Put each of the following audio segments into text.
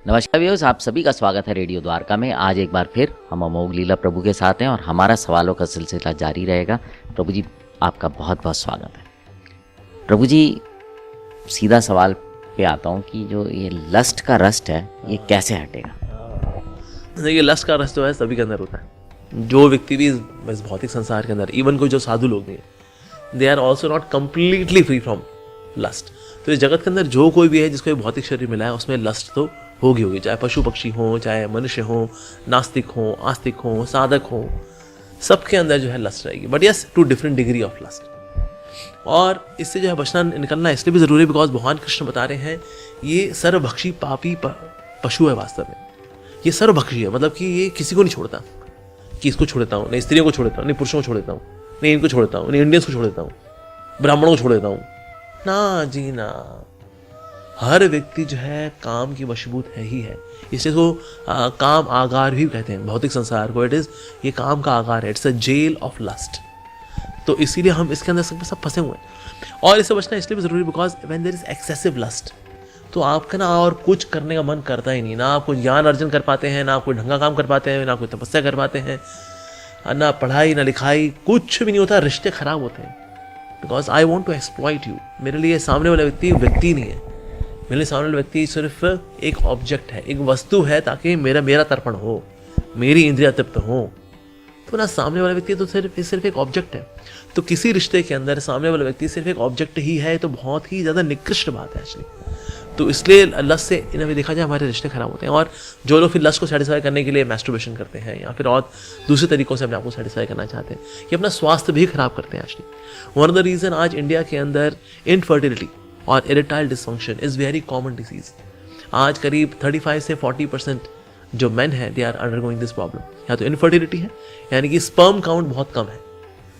नमस्कार व्यूअर्स, आप सभी का स्वागत है रेडियो द्वारका में। आज एक बार फिर हम अमोघ लीला प्रभु के साथ हैं और हमारा सवालों का सिलसिला जारी रहेगा। प्रभु जी, आपका बहुत बहुत स्वागत है। प्रभु जी, सीधा सवाल पे आता हूँ कि जो ये लस्ट का रस्ट है ये कैसे हटेगा? देखिए, लस्ट का रस जो है सभी के अंदर होता है। जो व्यक्ति भी इस भौतिक संसार के अंदर, इवन कोई जो साधु लोग भी हैं, they are also not completely free from lust. तो इस जगत के अंदर जो कोई भी है जिसको एक भौतिक शरीर मिला है उसमें लस्ट तो होगी, चाहे पशु पक्षी हो, चाहे मनुष्य हो, नास्तिक हो, आस्तिक हो, साधक हो, सबके अंदर जो है लस्ट रहेगी। But yes, two different degree of lust. और इससे जो है बचना निकलना इसलिए भी जरूरी है बिकॉज भगवान कृष्ण बता रहे हैं ये सर्वभक्षी पापी पशु है। वास्तव में ये सर्वभक्षी है, मतलब कि ये किसी को नहीं छोड़ता कि इसको छोड़ देता हूँ, नहीं स्त्रियों को छोड़ देता हूँ, नहीं पुरुषों को छोड़ देता हूँ, नहीं इनको छोड़ देता हूँ, नहीं इंडियंस को छोड़ देता हूँ, ब्राह्मणों को छोड़ देता हूँ। ना जी ना, हर व्यक्ति जो है काम की वशीभूत है ही है। इसलिए इसको काम आगार भी कहते हैं भौतिक संसार को। ये काम का आगार है, it's a jail of lust. तो इसीलिए हम इसके अंदर सब फंसे हुए हैं। और इससे बचना इसलिए भी जरूरी because when there is excessive lust तो आपका ना और कुछ करने का मन करता ही नहीं। ना आप कोई ज्ञान अर्जन कर पाते हैं, ना कोई ढंगा काम कर पाते हैं, ना कोई तपस्या कर पाते हैं, ना पढ़ाई ना लिखाई, कुछ भी नहीं होता। रिश्ते खराब होते हैं because I want to exploit you. मेरे लिए सामने वाला व्यक्ति नहीं है, मेरे लिए सामने वाला व्यक्ति सिर्फ एक ऑब्जेक्ट है, एक वस्तु है, ताकि मेरा तर्पण हो, मेरी इंद्रिया तृप्त हो। तो ना सामने वाला व्यक्ति तो सिर्फ एक ऑब्जेक्ट है। तो किसी रिश्ते के अंदर सामने वाला व्यक्ति सिर्फ एक ऑब्जेक्ट ही है तो बहुत ही ज़्यादा निकृष्ट बात है एक्चुअली। तो इसलिए लस्ट से इन्हें देखा जाए हमारे रिश्ते खराब होते हैं। और जो लोग फिर लस्ट को सेटिस्फाई करने के लिए मैस्टरबेशन करते हैं या फिर और दूसरे तरीकों से अपने आप को सेटिस्फाई करना चाहते हैं, ये अपना स्वास्थ्य भी खराब करते हैं actually. One of the reason आज इंडिया के अंदर इनफर्टिलिटी और erectile dysfunction is very common disease. आज करीब 35 से 40% जो मेन है they are undergoing this problem. या तो इनफर्टिलिटी है, यानी कि स्पर्म काउंट बहुत कम है।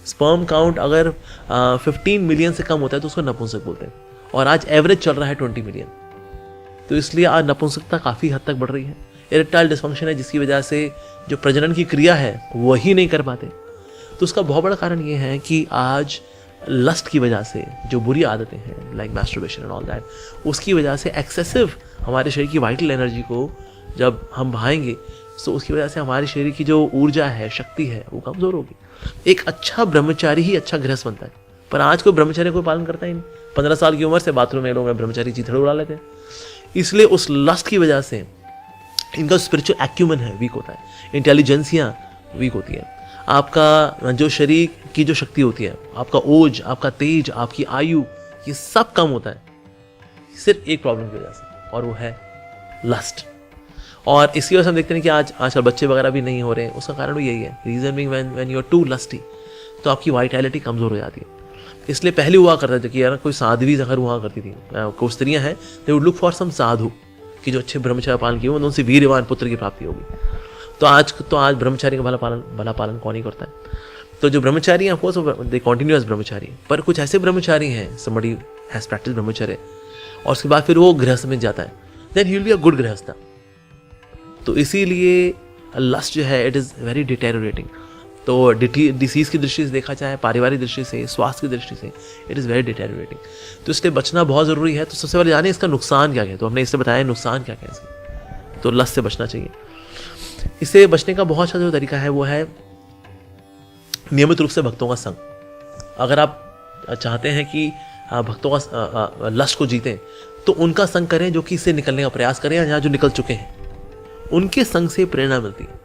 स्पर्म काउंट अगर 15 मिलियन से कम होता है तो उसको नपुंसक बोलते हैं, और आज एवरेज चल रहा है 20 मिलियन। तो इसलिए आज नपुंसकता काफ़ी हद तक बढ़ रही है। इरेक्टाइल डिसफंक्शन है जिसकी वजह से जो प्रजनन की क्रिया है वही नहीं कर पाते। तो उसका बहुत बड़ा कारण ये है कि आज लस्ट की वजह से जो बुरी आदतें हैं like masturbation and all that, उसकी वजह से एक्सेसिव हमारे शरीर की वाइटल एनर्जी को जब हम बहाएंगे तो उसकी वजह से हमारे शरीर की जो ऊर्जा है, शक्ति है, वो कमज़ोर होगी। एक अच्छा ब्रह्मचारी ही अच्छा गृहस्थ बनता है, पर आज कोई ब्रह्मचर्य को पालन करता ही नहीं। 15 साल की उम्र से बाथरूम में लोग ब्रह्मचारी चीथड़े उड़ा लेते हैं। इसलिए उस लस्ट की वजह से इनका स्पिरिचुअल एक्यूमन है वीक होता है, इंटेलिजेंसियाँ वीक होती है। आपका जो शरीर की जो शक्ति होती है, आपका ओज, आपका तेज, आपकी आयु, ये सब कम होता है सिर्फ एक प्रॉब्लम की वजह से, और वो है लस्ट। और इसकी वजह से हम देखते हैं कि आजकल बच्चे वगैरह भी नहीं हो रहे हैं। उसका कारण भी यही है, reason being when you are too lusty तो आपकी वाइटैलिटी कमज़ोर हो जाती है। इसलिए पहले हुआ करता था कि यार कोई साध्वी अगर हुआ करती थी, कोई स्त्रियाँ हैं, they would look for some sadhu कि जो अच्छे ब्रह्मचर्य पालन किए उनसे वीरवान पुत्र की प्राप्ति होगी। तो आज ब्रह्मचारी का भला पालन कौन ही करता है? तो जो ब्रह्मचारी हैं वो दे कॉन्टिन्यूअस ब्रह्मचारी, पर कुछ ऐसे ब्रह्मचारी हैं, समबडी हैज प्रैक्टिस ब्रह्मचर्य और उसके बाद फिर वो गृहस्थ में जाता है, then he will be a good गृहस्थ। तो इसीलिए लस्ट जो है इट इज़ वेरी डिटेरियोरेटिंग। तो डिसीज़ की दृष्टि से देखा जाए, पारिवारिक दृष्टि से, स्वास्थ्य की दृष्टि से इट इज़ वेरी डिटेरियोरेटिंग। तो इसलिए बचना बहुत ज़रूरी है। तो सबसे पहले जाने इसका नुकसान क्या है। तो हमने इससे बताया नुकसान क्या है इसके। तो लस्ट से बचना चाहिए। इससे बचने का बहुत अच्छा जो तरीका है वो है नियमित रूप से भक्तों का संग। अगर आप चाहते हैं कि भक्तों का लस्ट को जीतें तो उनका संग करें, जो कि इससे निकलने का प्रयास करें, या जो निकल चुके हैं उनके संग से प्रेरणा मिलती है,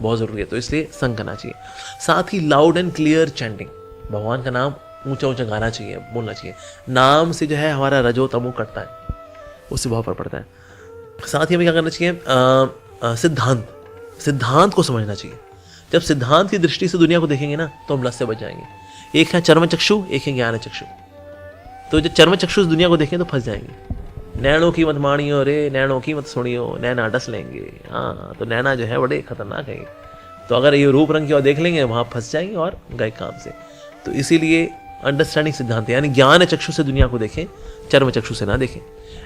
बहुत ज़रूरी है। तो इसलिए संग करना चाहिए। साथ ही लाउड एंड क्लियर चैंटिंग, भगवान का नाम ऊंचा ऊंचा गाना चाहिए, बोलना चाहिए। नाम से जो है हमारा रजो तमो कटता है, उससे बहुत फर्क पड़ता है। साथ ही हमें क्या करना चाहिए, सिद्धांत को समझना चाहिए। जब सिद्धांत की दृष्टि से दुनिया को देखेंगे ना तो हम लस्ट से बच जाएंगे। एक है चर्म चक्षु, एक है ज्ञान चक्षु। तो जब चर्म चक्षु दुनिया को देखें तो फंस जाएंगे। नैनों की मत मानियो रे, नैनों की मत सुनियो, नैना डस लेंगे। हाँ, तो नैना जो है बड़े खतरनाक है। तो अगर ये रूप रंग की ओर देख लेंगे वहाँ फंस जाएंगे और गए काम से। तो इसीलिए अंडरस्टैंडिंग सिद्धांत यानी ज्ञान चक्षु से दुनिया को देखें, चर्म चक्षु से ना देखें।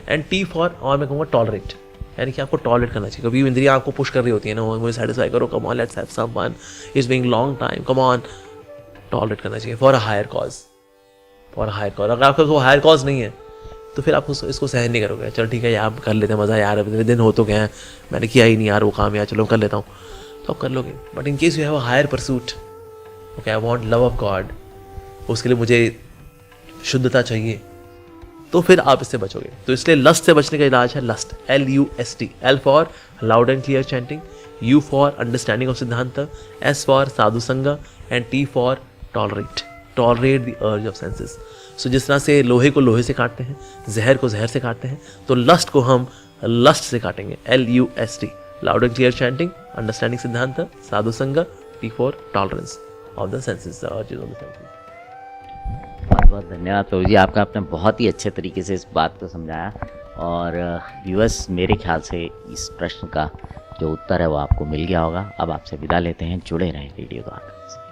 एंड टी फॉर, और मैं कहूँगा टॉलरेट, यानी कि आपको टॉलरेट करना चाहिए। कभी इंद्रियाँ आपको पुश कर रही होती है ना, मुझे सेटिस्फाई करो, come on let's have some fun, it's being long time, come on, tolerate करना चाहिए फॉर अ हायर कॉज। अगर आपका कोई हायर कॉज नहीं है तो फिर आप इसको सहन नहीं करोगे। चलो ठीक है यार कर लेते हैं, मज़ा यार इतने दिन हो तो गए हैं, मैंने किया ही नहीं यार वो काम, यार चलो कर लेता हूँ, तो आप कर लोगे। But in case you have a higher pursuit, okay I want love of God, उसके लिए मुझे शुद्धता चाहिए, तो फिर आप इससे बचोगे। तो इसलिए लस्ट से बचने का इलाज है lust, LUST, L for loud and clear chanting, U for understanding of siddhanta, S for sadhu sanga and T for tolerate the urge of senses. So जिस तरह से लोहे को लोहे से काटते हैं, जहर को जहर से काटते हैं, तो लस्ट को हम लस्ट से काटेंगे, LUST, loud and clear chanting, understanding सिद्धांत, साधु संगा, T for tolerance of the senses, the urges of the senses. बहुत बहुत धन्यवाद प्रभु जी, आपका आपने बहुत ही अच्छे तरीके से इस बात को समझाया। और व्यूअर्स, मेरे ख्याल से इस प्रश्न का जो उत्तर है वो आपको मिल गया होगा। अब आपसे विदा लेते हैं, जुड़े रहें रेडियो द्वारका से।